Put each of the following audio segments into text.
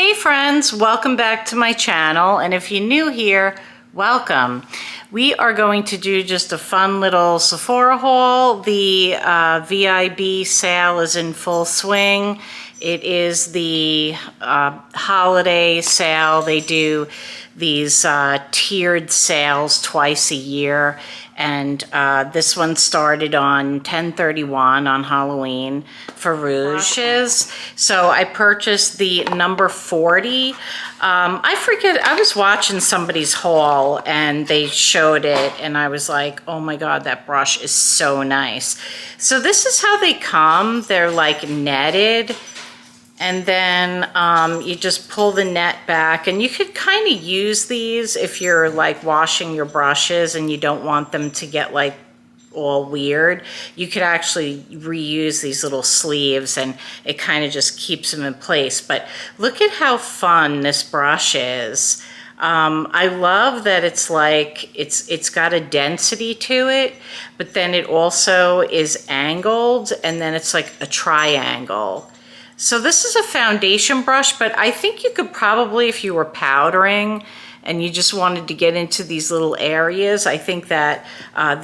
Hey friends, welcome back to my channel, and if you're new here, welcome. We are going to do just a fun little Sephora haul. The VIB sale is in full swing. It is the holiday sale. They do these tiered sales twice a year, and this one started on 10/31 on Halloween for rouges. So I purchased the number 40. I forget, I was watching somebody's haul and they showed it and I was like, oh my God, that brush is so nice. So this is how they come. They're like netted. And then you just pull the net back, and you could kind of use these if you're like washing your brushes and you don't want them to get like all weird. You could actually reuse these little sleeves and it kind of just keeps them in place. But look at how fun this brush is. I love that it's like, it's got a density to it, but then it also is angled, and then it's like a triangle. So this is a foundation brush, but I think you could probably, if you were powdering and you just wanted to get into these little areas, I think that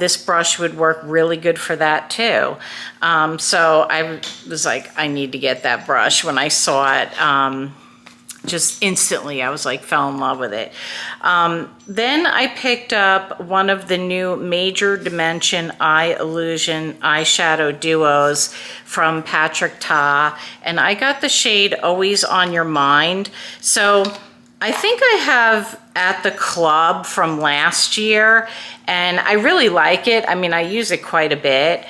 this brush would work really good for that too. So I was like, I need to get that brush. When I saw it, just instantly, I was like, fell in love with it. Then I picked up one of the new Major Dimension Eye Illusion eyeshadow duos from Patrick Ta, and I got the shade Always on Your Mind. So I think I have At the Club from last year, and I really like it. I mean, I use it quite a bit.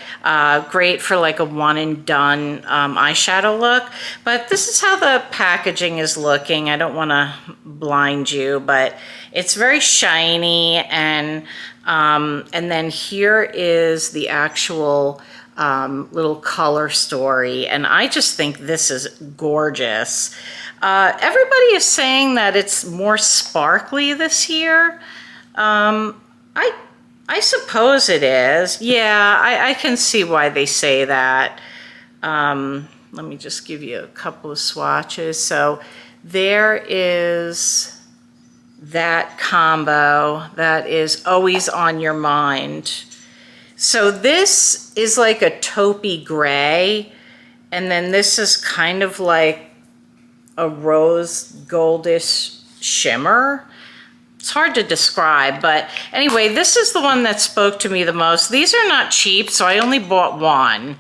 Great for like a one and done eyeshadow look. But this is how the packaging is looking. I don't want to blind you, but it's very shiny, and then here is the actual little color story, and I just think this is gorgeous. Everybody is saying that it's more sparkly this year. I suppose it is. Yeah, I can see why they say that. Let me just give you a couple of swatches. So there is that combo that is Always on Your Mind. So this is like a taupey gray, and then this is kind of like a rose goldish shimmer. It's hard to describe, but anyway, this is the one that spoke to me the most. These are not cheap, so I only bought one,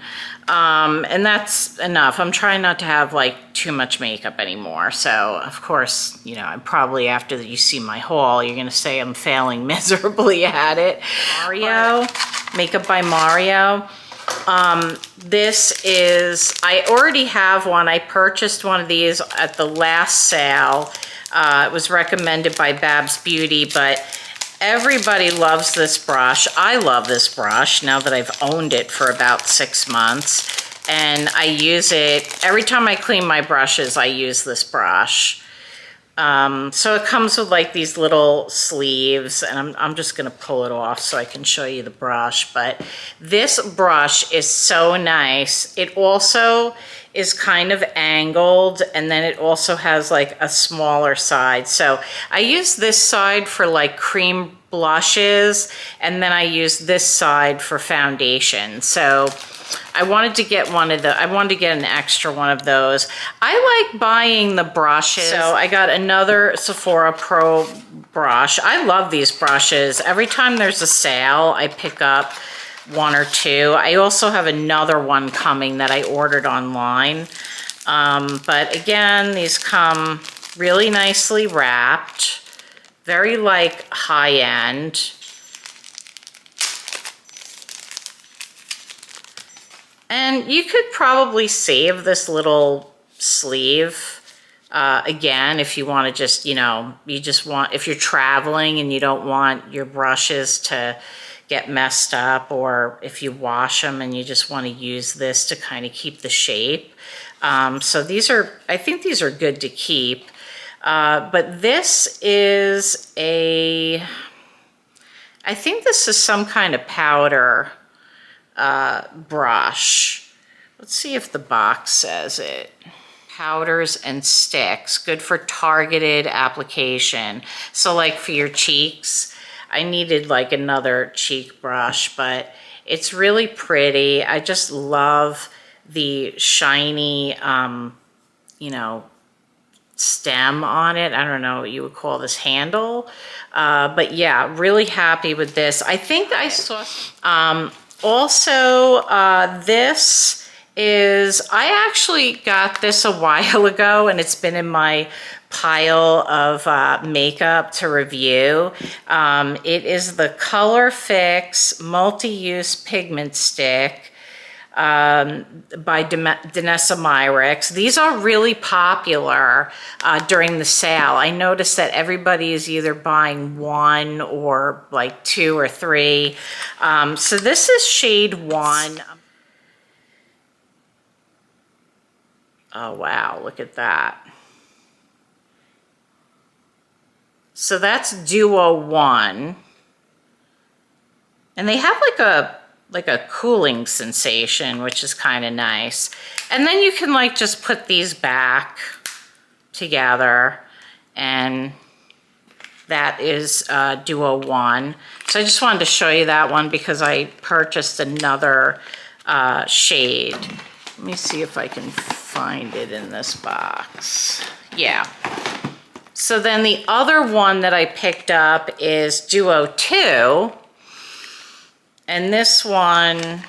and that's enough. I'm trying not to have like too much makeup anymore, so of course, you know, I'm probably, after you see my haul, you're gonna say I'm failing miserably at it. Mario, Makeup by Mario. This is, I already have one. I purchased one of these at the last sale. It was recommended by Babs Beauty, but everybody loves this brush. I love this brush now that I've owned it for about 6 months, and I use it every time I clean my brushes. I use this brush. So it comes with like these little sleeves, and I'm just gonna pull it off so I can show you the brush. But this brush is so nice. It also is kind of angled, and then it also has like a smaller side. So I use this side for like cream blushes, and then I use this side for foundation. So I wanted to get I wanted to get an extra one of those. I like buying the brushes. So I got another Sephora Pro brush. I love these brushes. Every time there's a sale, I pick up one or two. I also have another one coming that I ordered online. But again, these come really nicely wrapped, very like high end. And you could probably save this little sleeve, again, if you want to just, you know, if you're traveling and you don't want your brushes to get messed up, or if you wash them and you just want to use this to kind of keep the shape. So I think these are good to keep. But this is I think this is some kind of powder brush. Let's see if the box says it. powders and sticks, good for targeted application. So like for your cheeks, I needed like another cheek brush, but it's really pretty. I just love the shiny, you know, stem on it. I don't know what you would call this, handle. But yeah, really happy with this. I think I saw, also, this is, I actually got this a while ago and it's been in my pile of makeup to review. It is the Color Fix Multi-Use Pigment Stick by Danessa Myricks. These are really popular during the sale. I noticed that everybody is either buying one or like two or three. So this is shade 1. Oh wow, look at that. So that's Duo 1. And they have like a cooling sensation, which is kind of nice. And then you can like just put these back together, and that is Duo 1. So I just wanted to show you that one because I purchased another shade. Let me see if I can find it in this box. Yeah. So then the other one that I picked up is Duo 2. And this one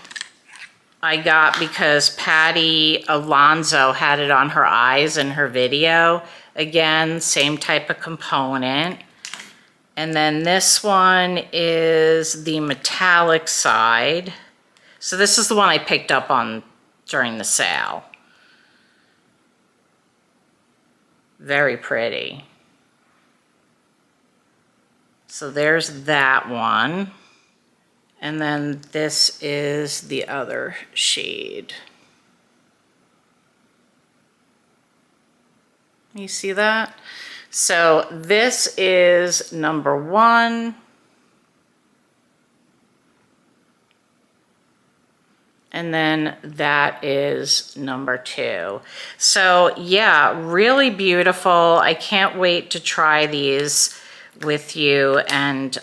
I got because Patty Alonso had it on her eyes in her video. Again, same type of component. And then this one is the metallic side. So this is the one I picked up on during the sale. Very pretty. So there's that one. And then this is the other shade. You see that? So this is number 1. And then that is number 2. So yeah, really beautiful. I can't wait to try these with you and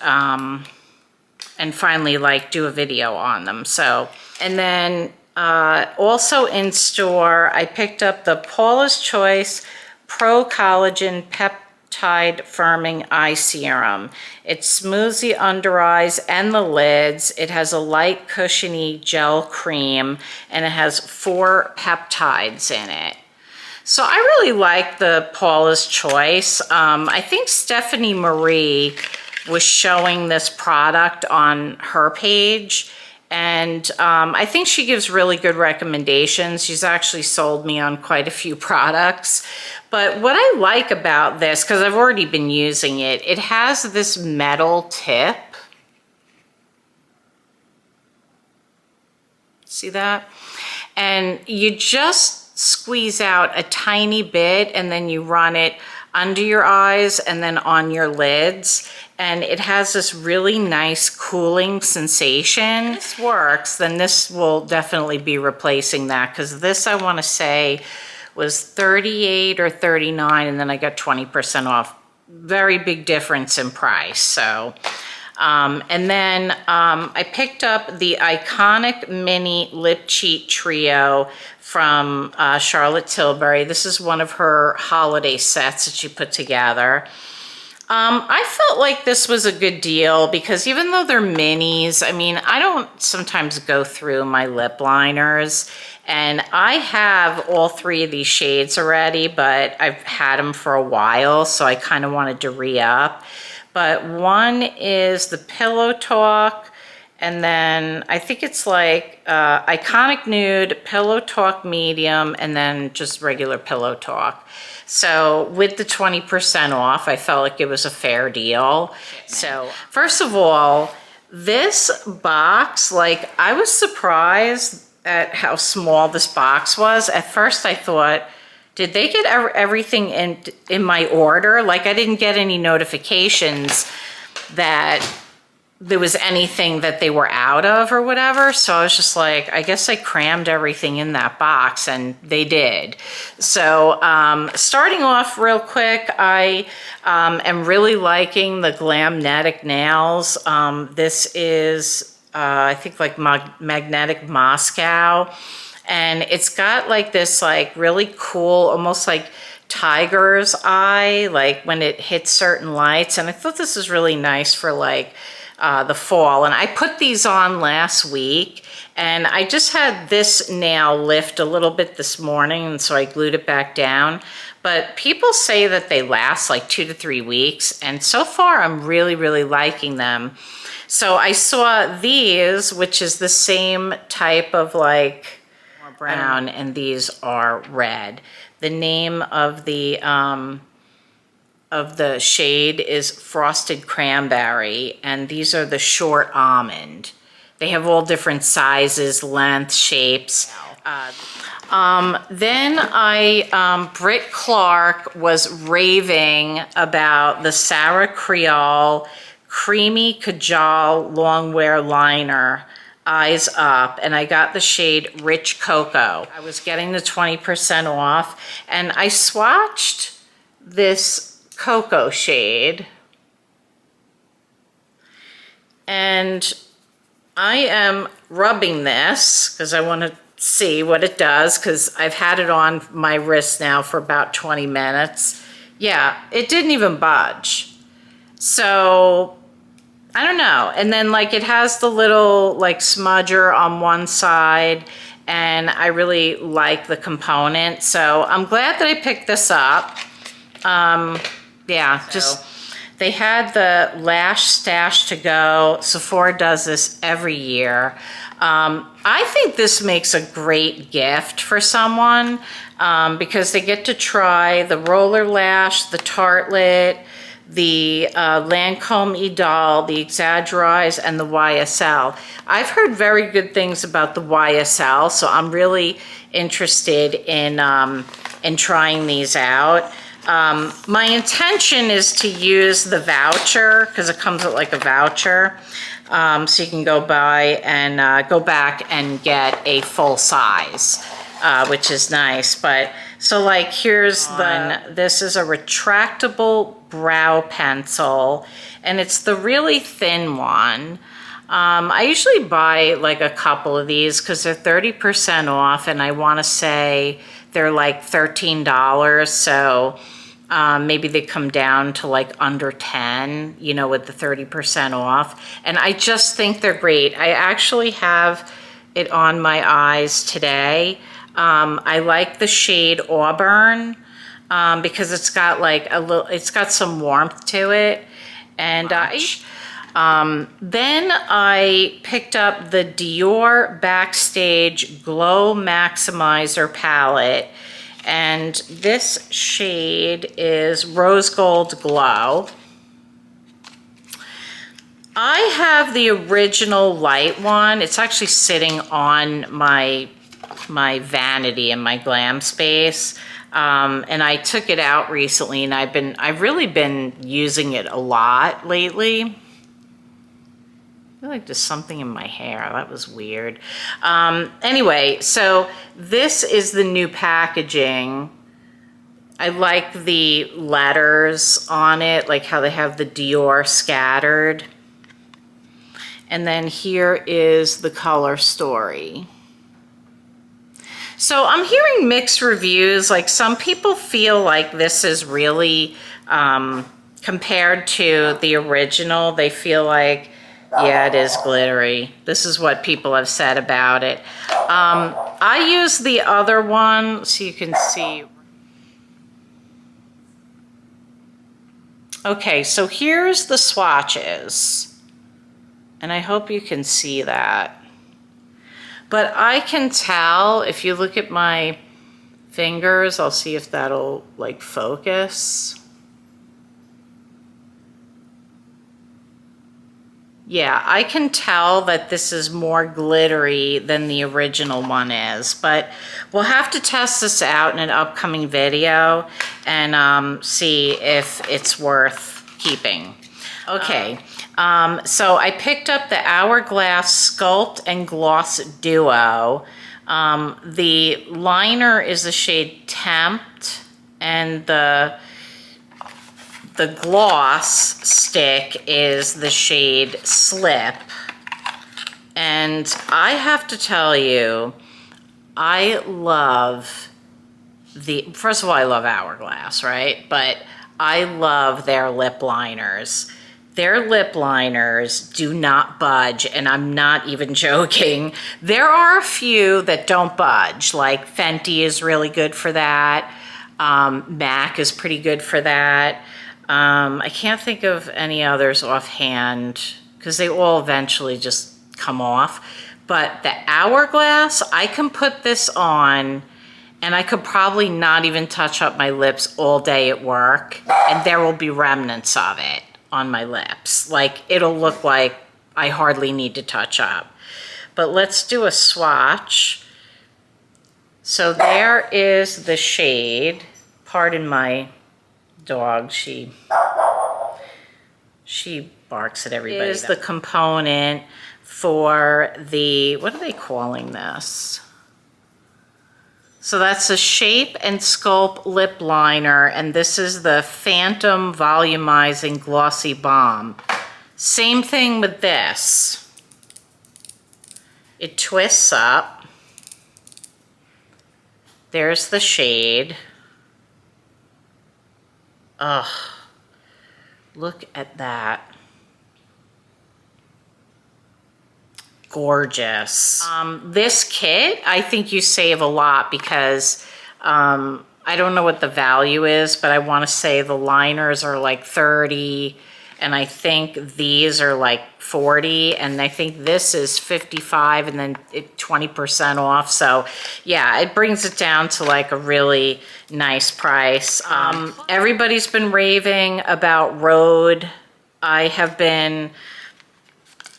finally like do a video on them. So, and then also in store, I picked up the Paula's Choice Pro-Collagen Peptide Firming Eye Serum. It smooths the under eyes and the lids. It has a light cushiony gel cream and it has 4 peptides in it. So I really like the Paula's Choice. I think Stephanie Marie was showing this product on her page, and I think she gives really good recommendations. She's actually sold me on quite a few products. But what I like about this, because I've already been using it, it has this metal tip. See that? And you just squeeze out a tiny bit and then you run it under your eyes and then on your lids. And it has this really nice cooling sensation. If this works, then this will definitely be replacing that, because this, I want to say, was $38 or $39, and then I got 20% off. Very big difference in price. So, and then I picked up the Iconic Mini Lip Cheat Trio from Charlotte Tilbury. This is one of her holiday sets that she put together. I felt like this was a good deal because even though they're minis, I mean, I don't sometimes go through my lip liners, and I have all 3 of these shades already, but I've had them for a while, so I kind of wanted to re-up. But one is the Pillow Talk, and then I think it's like Iconic Nude, Pillow Talk Medium, and then just regular Pillow Talk. So with the 20% off, I felt like it was a fair deal. So first of all, this box, like, I was surprised at how small this box was. At first I thought, did they get everything in my order? Like, I didn't get any notifications that there was anything that they were out of or whatever. So I was just like, I guess I crammed everything in that box, and they did. So starting off real quick, I am really liking the Glamnetic nails. This is, I think, like Magnetic Moscow. And it's got like this like really cool, almost like tiger's eye, like when it hits certain lights. And I thought this is really nice for like the fall. And I put these on last week, and I just had this nail lift a little bit this morning, and so I glued it back down. But people say that they last like 2 to 3 weeks, and so far I'm really, really liking them. So I saw these, which is the same type of like brown, and these are red. The name of the shade is Frosted Cranberry, and these are the short almond. They have all different sizes, length, shapes. Then Britt Clark was raving about the Sarah Creole Creamy Kajal Longwear Liner, Eyes Up, and I got the shade Rich Cocoa. I was getting the 20% off, and I swatched this cocoa shade, and I am rubbing this because I want to see what it does, because I've had it on my wrist now for about 20 minutes. Yeah, it didn't even budge. So I don't know. And then like it has the little like smudger on one side, and I really like the component. So I'm glad that I picked this up. Yeah, just they had the Lash Stash to Go. Sephora does this every year. I think this makes a great gift for someone because they get to try the Roller Lash, the Tartlet, the Lancome Idole, the Exaggerize, and the YSL. I've heard very good things about the YSL, so I'm really interested in trying these out. My intention is to use the voucher because it comes with like a voucher. So you can go buy and go back and get a full size, which is nice. But so like here's this is a retractable brow pencil, and it's the really thin one. I usually buy like a couple of these because they're 30% off, and I want to say they're like $13. So maybe they come down to like under 10, you know, with the 30% off. And I just think they're great. I actually have it on my eyes today. I like the shade Auburn because it's got like it's got some warmth to it. And then I picked up the Dior Backstage Glow Maximizer palette. And this shade is Rose Gold Glow. I have the original light one. It's actually sitting on my vanity in my glam space. And I took it out recently, and I've really been using it a lot lately. I feel like there's something in my hair. That was weird. Anyway, so this is the new packaging. I like the letters on it, like how they have the Dior scattered. And then here is the color story. So I'm hearing mixed reviews. Like some people feel like this is really, compared to the original, they feel like, yeah, it is glittery. This is what people have said about it. I use the other one so you can see. Okay, so here's the swatches. And I hope you can see that. But I can tell, if you look at my fingers, I'll see if that'll like focus. Yeah, I can tell that this is more glittery than the original one is, but we'll have to test this out in an upcoming video and see if it's worth keeping. Okay, So I picked up the Hourglass Sculpt and Gloss Duo. The liner is the shade Tempt, and the gloss stick is the shade Slip. And I have to tell you, I love first of all, I love Hourglass, right? But I love their lip liners. Their lip liners do not budge, and I'm not even joking. There are a few that don't budge, like Fenty is really good for that. MAC is pretty good for that. I can't think of any others offhand because they all eventually just come off. But the Hourglass, I can put this on and I could probably not even touch up my lips all day at work, and there will be remnants of it on my lips. Like, it'll look like I hardly need to touch up. But let's do a swatch. So there is the shade. Pardon my dog, she barks at everybody. Is the component for the, what are they calling this? So that's the Shape and Sculpt lip liner, and this is the Phantom Volumizing Glossy Balm. Same thing with this. It twists up. There's the shade. Ugh, look at that. Gorgeous. This kit, I think you save a lot because I don't know what the value is, but I want to say the liners are like 30, and I think these are like 40, and I think this is 55, and then 20% off. So yeah, it brings it down to like a really nice price. Everybody's been raving about Rhode. I have been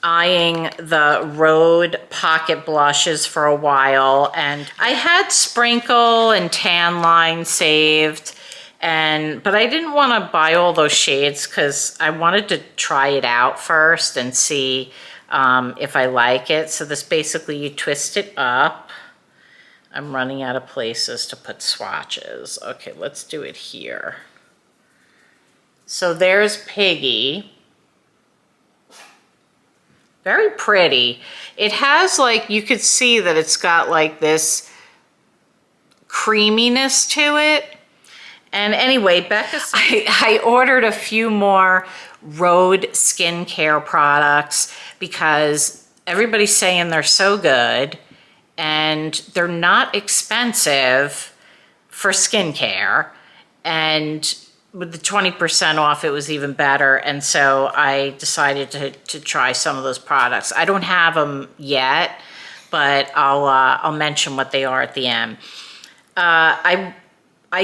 eyeing the Rhode pocket blushes for a while, and I had Sprinkle and Tan Line saved, but I didn't want to buy all those shades because I wanted to try it out first and see if I like it. So this basically, you twist it up. I'm running out of places to put swatches. Okay, let's do it here. So there's Piggy. Very pretty. It has, like, you could see that it's got like this creaminess to it. And anyway, Becca, I ordered a few more Rhode skincare products because everybody's saying they're so good and they're not expensive for skincare. And with the 20% off, it was even better. And so I decided to try some of those products. I don't have them yet, but I'll mention what they are at the end. I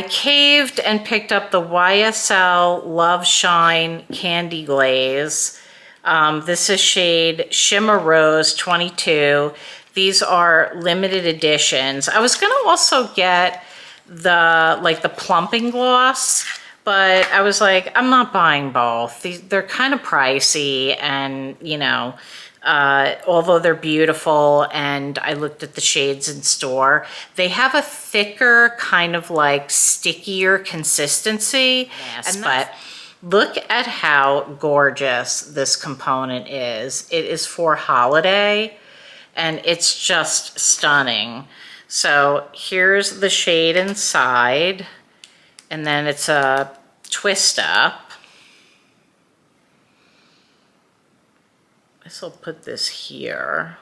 caved and picked up the YSL Love Shine Candy Glaze. This is shade Shimmer Rose 22. These are limited editions. I was gonna also get the plumping gloss, but I was like, I'm not buying both. They're kind of pricey, and you know, although they're beautiful, and I looked at the shades in store, they have a thicker, kind of like stickier consistency. Yes, but look at how gorgeous this component is. It is for holiday, and it's just stunning. So here's the shade inside. And then it's a twist up. I guess I'll put this here.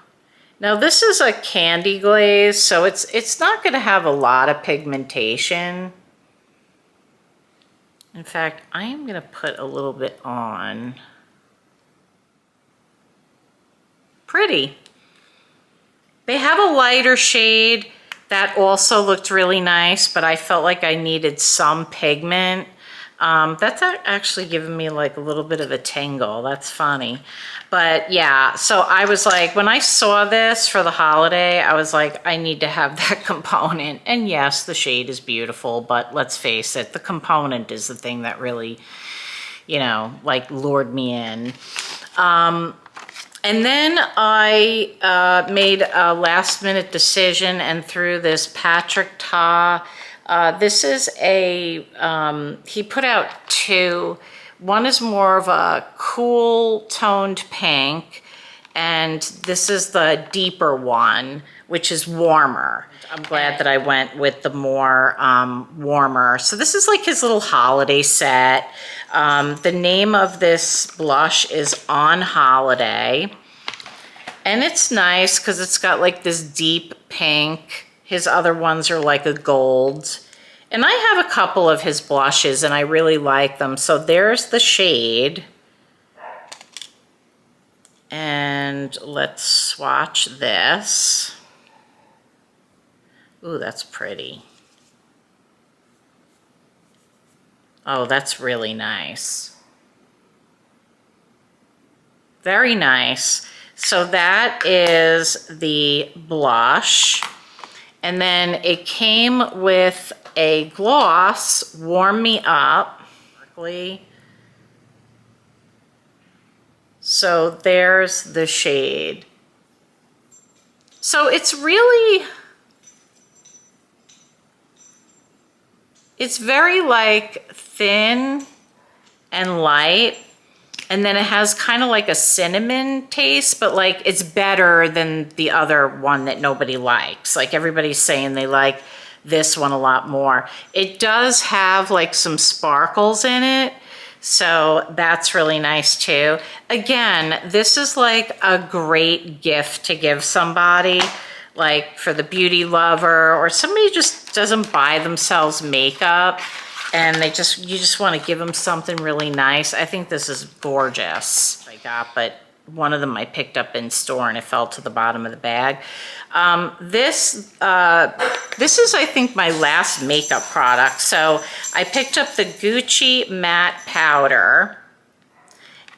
Now this is a candy glaze, so it's not going to have a lot of pigmentation. In fact, I am going to put a little bit on. Pretty. They have a lighter shade that also looked really nice, but I felt like I needed some pigment. That's actually giving me like a little bit of a tingle. That's funny. But yeah, so I was like, when I saw this for the holiday, I was like, I need to have that component. And yes, the shade is beautiful, but let's face it, the component is the thing that really, you know, like lured me in. And then I made a last minute decision and threw this Patrick Ta. This is a, he put out two. One is more of a cool toned pink, and this is the deeper one, which is warmer. I'm glad that I went with the more warmer. So this is like his little holiday set. The name of this blush is On Holiday. And it's nice because it's got like this deep pink. His other ones are like a gold. And I have a couple of his blushes and I really like them. So there's the shade. And let's swatch this. Ooh, that's pretty. Oh, that's really nice. Very nice. So that is the blush. And then it came with a gloss, Warm Me Up. So there's the shade. So it's really, it's very like thin and light. And then it has kind of like a cinnamon taste, but like it's better than the other one that nobody likes. Like everybody's saying they like this one a lot more. It does have like some sparkles in it, so that's really nice too. Again, this is like a great gift to give somebody, like for the beauty lover or somebody who just doesn't buy themselves makeup and you just want to give them something really nice. I think this is gorgeous. I got, but one of them I picked up in store and it fell to the bottom of the bag. This is, I think, my last makeup product. So I picked up the Gucci Matte Powder.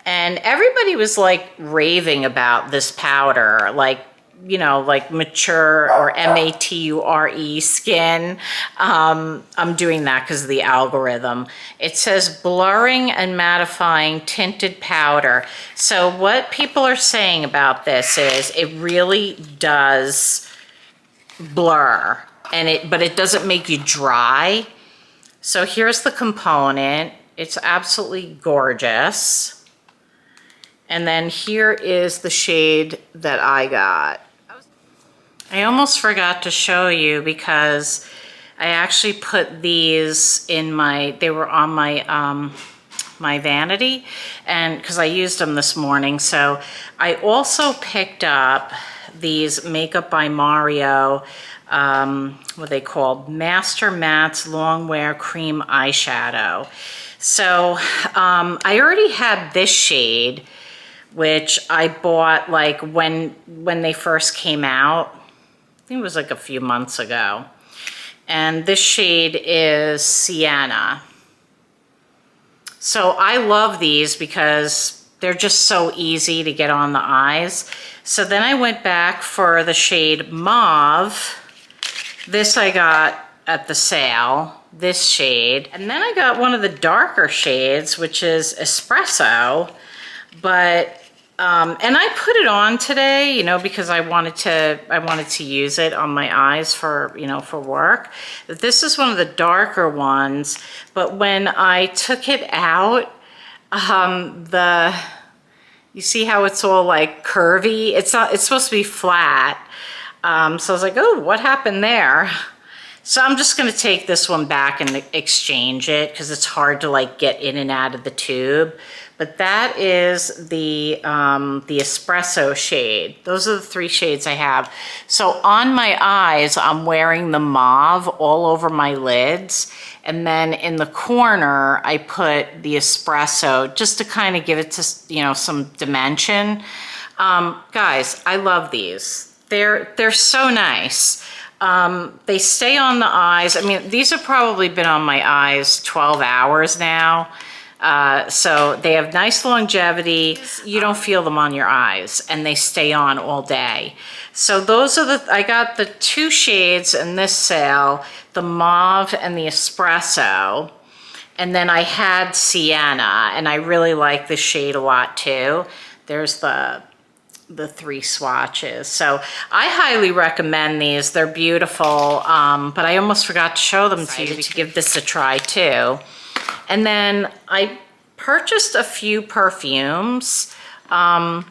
And everybody was like raving about this powder, like, you know, like mature or MATURE skin. I'm doing that because of the algorithm. It says blurring and mattifying tinted powder. So what people are saying about this is it really does blur, but it doesn't make you dry. So here's the component. It's absolutely gorgeous. And then here is the shade that I got. I almost forgot to show you because I actually put these in they were on my my vanity, and because I used them this morning. So I also picked up these Makeup by Mario, what they called Master Mattes Long Wear Cream Eyeshadow. So I already had this shade, which I bought like when they first came out. I think it was like a few months ago. And this shade is Sienna. So I love these because they're just so easy to get on the eyes. So then I went back for the shade Mauve. This I got at the sale, this shade. And then I got one of the darker shades, which is Espresso. But and I put it on today, you know, because I wanted to use it on my eyes for, you know, for work. This is one of the darker ones, but when I took it out, you see how it's all like curvy? It's supposed to be flat. So I was like, oh, what happened there? So I'm just gonna take this one back and exchange it because it's hard to like get in and out of the tube. But that is the Espresso shade. Those are the three shades I have. So on my eyes, I'm wearing the Mauve all over my lids. And then in the corner, I put the Espresso just to kind of give it to, you know, some dimension. Guys, I love these. They're so nice. They stay on the eyes. I mean, these have probably been on my eyes 12 hours now. So they have nice longevity. You don't feel them on your eyes and they stay on all day. So those are I got the two shades in this sale, the Mauve and the Espresso. And then I had Sienna and I really like this shade a lot too. there's the 3 swatches. So I highly recommend these. They're beautiful, but I almost forgot to show them to you to give this a try too. And then I purchased a few perfumes. The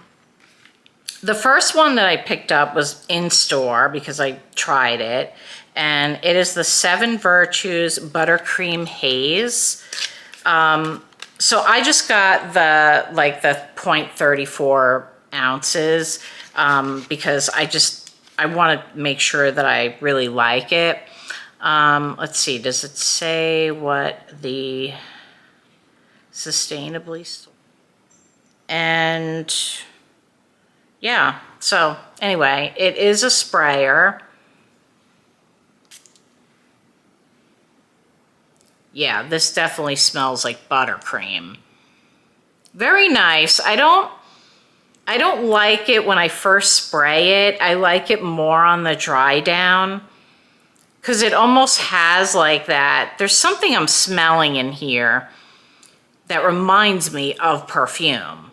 first one that I picked up was in store because I tried it, and it is the 7 Virtues Buttercream Haze. So I just got the 0.34 ounces because I want to make sure that I really like it. Let's see, does it say what the sustainably, and yeah, so anyway, it is a sprayer. Yeah, this definitely smells like buttercream. Very nice. I don't like it when I first spray it. I like it more on the dry down because it almost has like that. There's something I'm smelling in here that reminds me of perfume.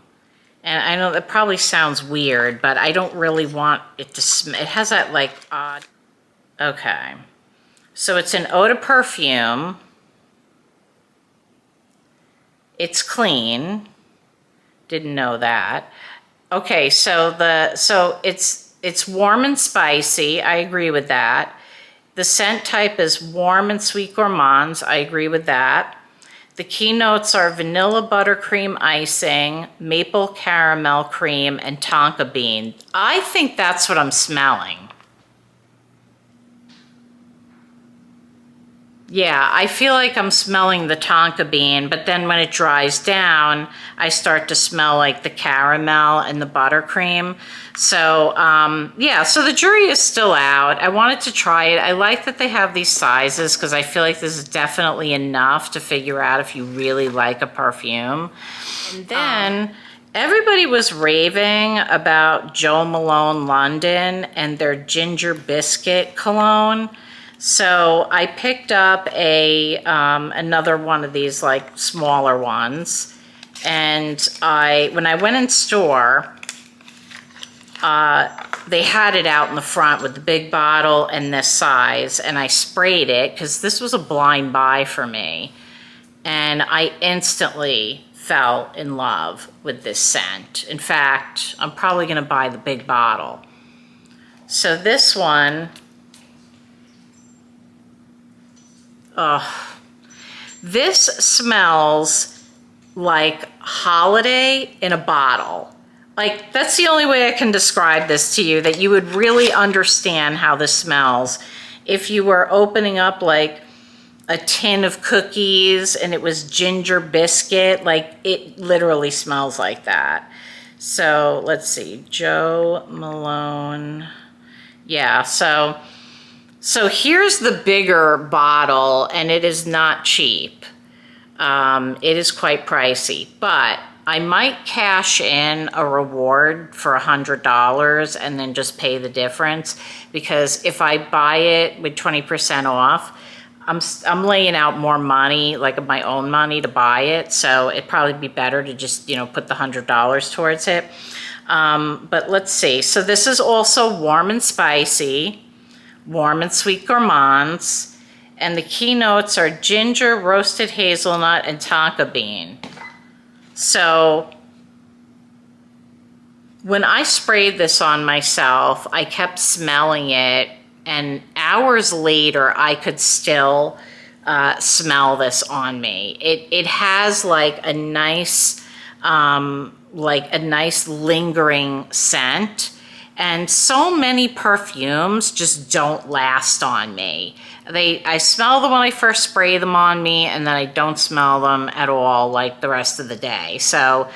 And I know that probably sounds weird, but I don't really want it to smell. It has that like odd. Okay. So it's an eau de perfume. It's clean. Didn't know that. Okay, so it's warm and spicy. I agree with that. The scent type is warm and sweet gourmands. I agree with that. The key notes are vanilla buttercream icing, maple caramel cream, and tonka bean. I think that's what I'm smelling. Yeah, I feel like I'm smelling the tonka bean, but then when it dries down, I start to smell like the caramel and the buttercream. So, yeah, so the jury is still out. I wanted to try it. I like that they have these sizes because I feel like this is definitely enough to figure out if you really like a perfume. And then everybody was raving about Jo Malone London and their ginger biscuit cologne. So I picked up another one of these like smaller ones, and when I went in store, they had it out in the front with the big bottle and this size, and I sprayed it because this was a blind buy for me, and I instantly fell in love with this scent. In fact, I'm probably going to buy the big bottle. So this one. This smells like holiday in a bottle. Like, that's the only way I can describe this to you, that you would really understand how this smells if you were opening up like a tin of cookies and it was ginger biscuit. Like, it literally smells like that. So let's see, Jo Malone. Yeah, so here's the bigger bottle, and it is not cheap. It is quite pricey, but I might cash in a reward for $100 and then just pay the difference, because if I buy it with 20% off, I'm laying out more money, like my own money, to buy it. So it'd probably be better to just, put the $100 towards it. But let's see. So this is also warm and spicy. Warm and sweet gourmands, and the key notes are ginger, roasted hazelnut, and tonka bean. So when I sprayed this on myself, I kept smelling it, and hours later I could still smell this on me. It has like a nice lingering scent. And so many perfumes just don't last on me. I smell them when I first spray them on me, and then I don't smell them at all like the rest of the day. So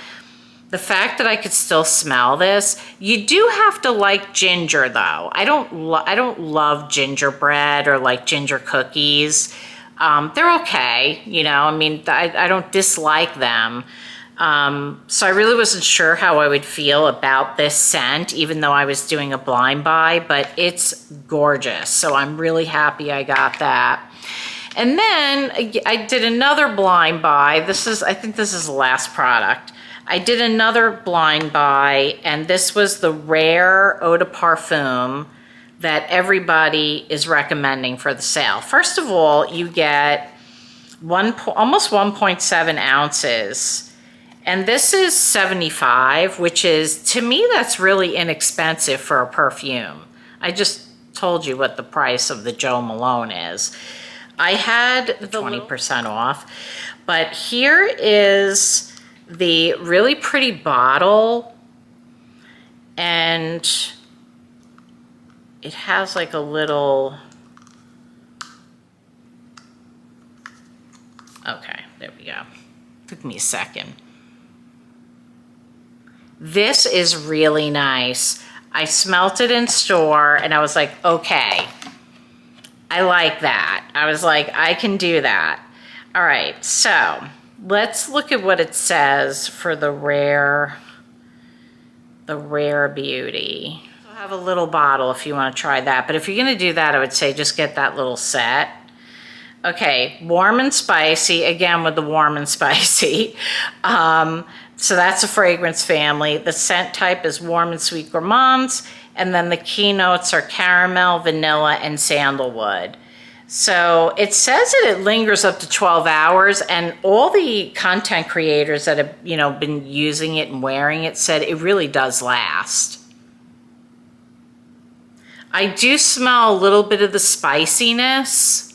the fact that I could still smell this, you do have to like ginger though. I don't love gingerbread or like ginger cookies. They're okay, I don't dislike them. So I really wasn't sure how I would feel about this scent, even though I was doing a blind buy, but it's gorgeous. So I'm really happy I got that. And then I did another blind buy. I think this is the last product. I did another blind buy, and this was the rare eau de parfum that everybody is recommending for the sale. First of all, you get almost 1.7 ounces. And this is 75, which is, to me, that's really inexpensive for a perfume. I just told you what the price of the Jo Malone is. I had the 20% off, but here is the really pretty bottle, and it has like a little, okay, there we go. Took me a second. This is really nice. I smelt it in store and I was like, okay, I like that. I was like, I can do that. All right, so let's look at what it says for the Rare Beauty. I have a little bottle if you want to try that, but if you're gonna do that, I would say just get that little set. Okay, warm and spicy, again with the warm and spicy. So that's a fragrance family. The scent type is warm and sweet gourmands, and then the keynotes are caramel, vanilla, and sandalwood. So it says that it lingers up to 12 hours, and all the content creators that have, you know, been using it and wearing it said it really does last. I do smell a little bit of the spiciness,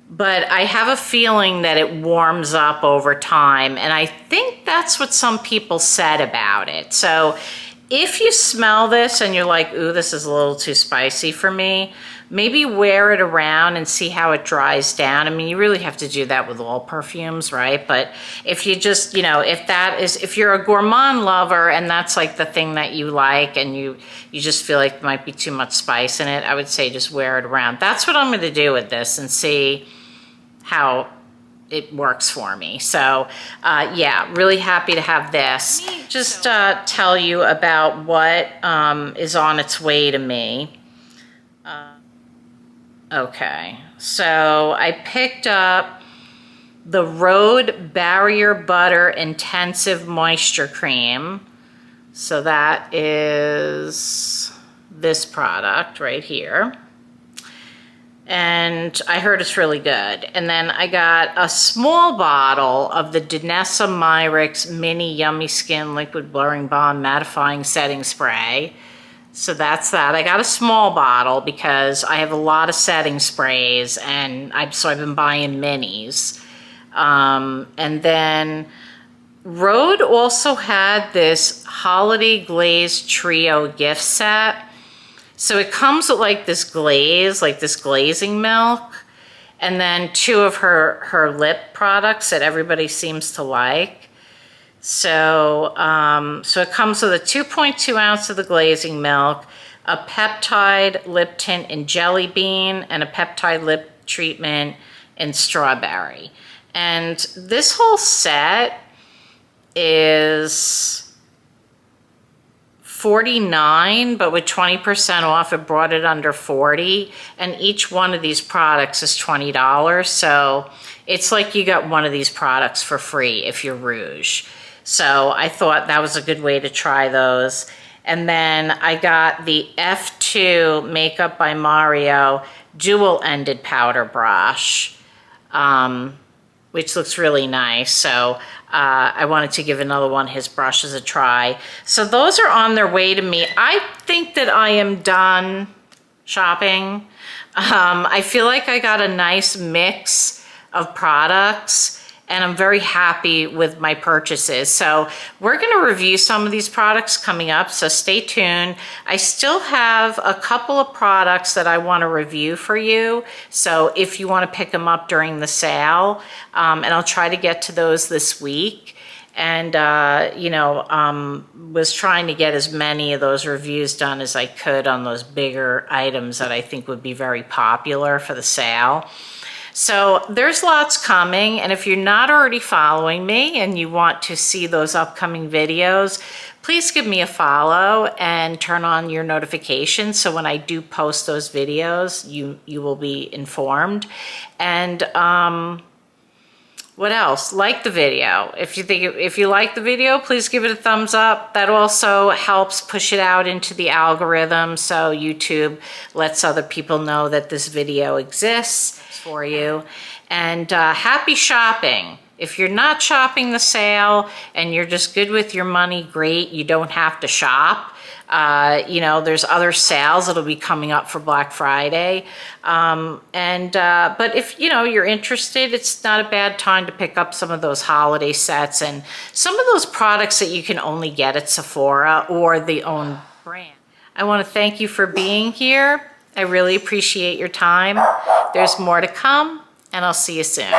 but I have a feeling that it warms up over time, and I think that's what some people said about it. So if you smell this and you're like, ooh, this is a little too spicy for me, maybe wear it around and see how it dries down. I mean, you really have to do that with all perfumes, right? But if you just, you know, if you're a gourmand lover and that's like the thing that you like, and you just feel like there might be too much spice in it, I would say just wear it around. That's what I'm going to do with this and see how it works for me. So yeah, really happy to have this. Just tell you about what is on its way to me. Okay, so I picked up the Rhode Barrier Butter Intensive Moisture Cream. So that is this product right here. And I heard it's really good. And then I got a small bottle of the Danessa Myricks Mini Yummy Skin Liquid Blurring Balm Mattifying Setting Spray. So that's that. I got a small bottle because I have a lot of setting sprays, and so I've been buying minis. And then Rhode also had this Holiday Glaze Trio gift set. So it comes with like this glaze, like this glazing milk, and then two of her lip products that everybody seems to like. So, so it comes with a 2.2 ounce of the glazing milk, a peptide lip tint in jelly bean, and a peptide lip treatment in strawberry. And this whole set is $49, but with 20% off, it brought it under $40. And each one of these products is $20. So it's like you got one of these products for free if you're Rouge. So I thought that was a good way to try those. And then I got the F2 Makeup by Mario dual-ended powder brush, which looks really nice. So I wanted to give another one his brushes a try. So those are on their way to me. I think that I am done shopping. I feel like I got a nice mix of products, and I'm very happy with my purchases. So we're gonna review some of these products coming up, so stay tuned. I still have a couple of products that I wanna review for you. So if you wanna pick them up during the sale, and I'll try to get to those this week. And, you know, was trying to get as many of those reviews done as I could on those bigger items that I think would be very popular for the sale. So there's lots coming, and if you're not already following me and you want to see those upcoming videos, please give me a follow and turn on your notifications so when I do post those videos, you will be informed. And What else? Like the video. If you like the video, please give it a thumbs up. That also helps push it out into the algorithm, so YouTube lets other people know that this video exists for you. And happy shopping. If you're not shopping the sale and you're just good with your money, great. You don't have to shop. You know, there's other sales that'll be coming up for Black Friday. But if, you know, you're interested, it's not a bad time to pick up some of those holiday sets and some of those products that you can only get at Sephora or the own brand. I want to thank you for being here. I really appreciate your time. There's more to come, and I'll see you soon.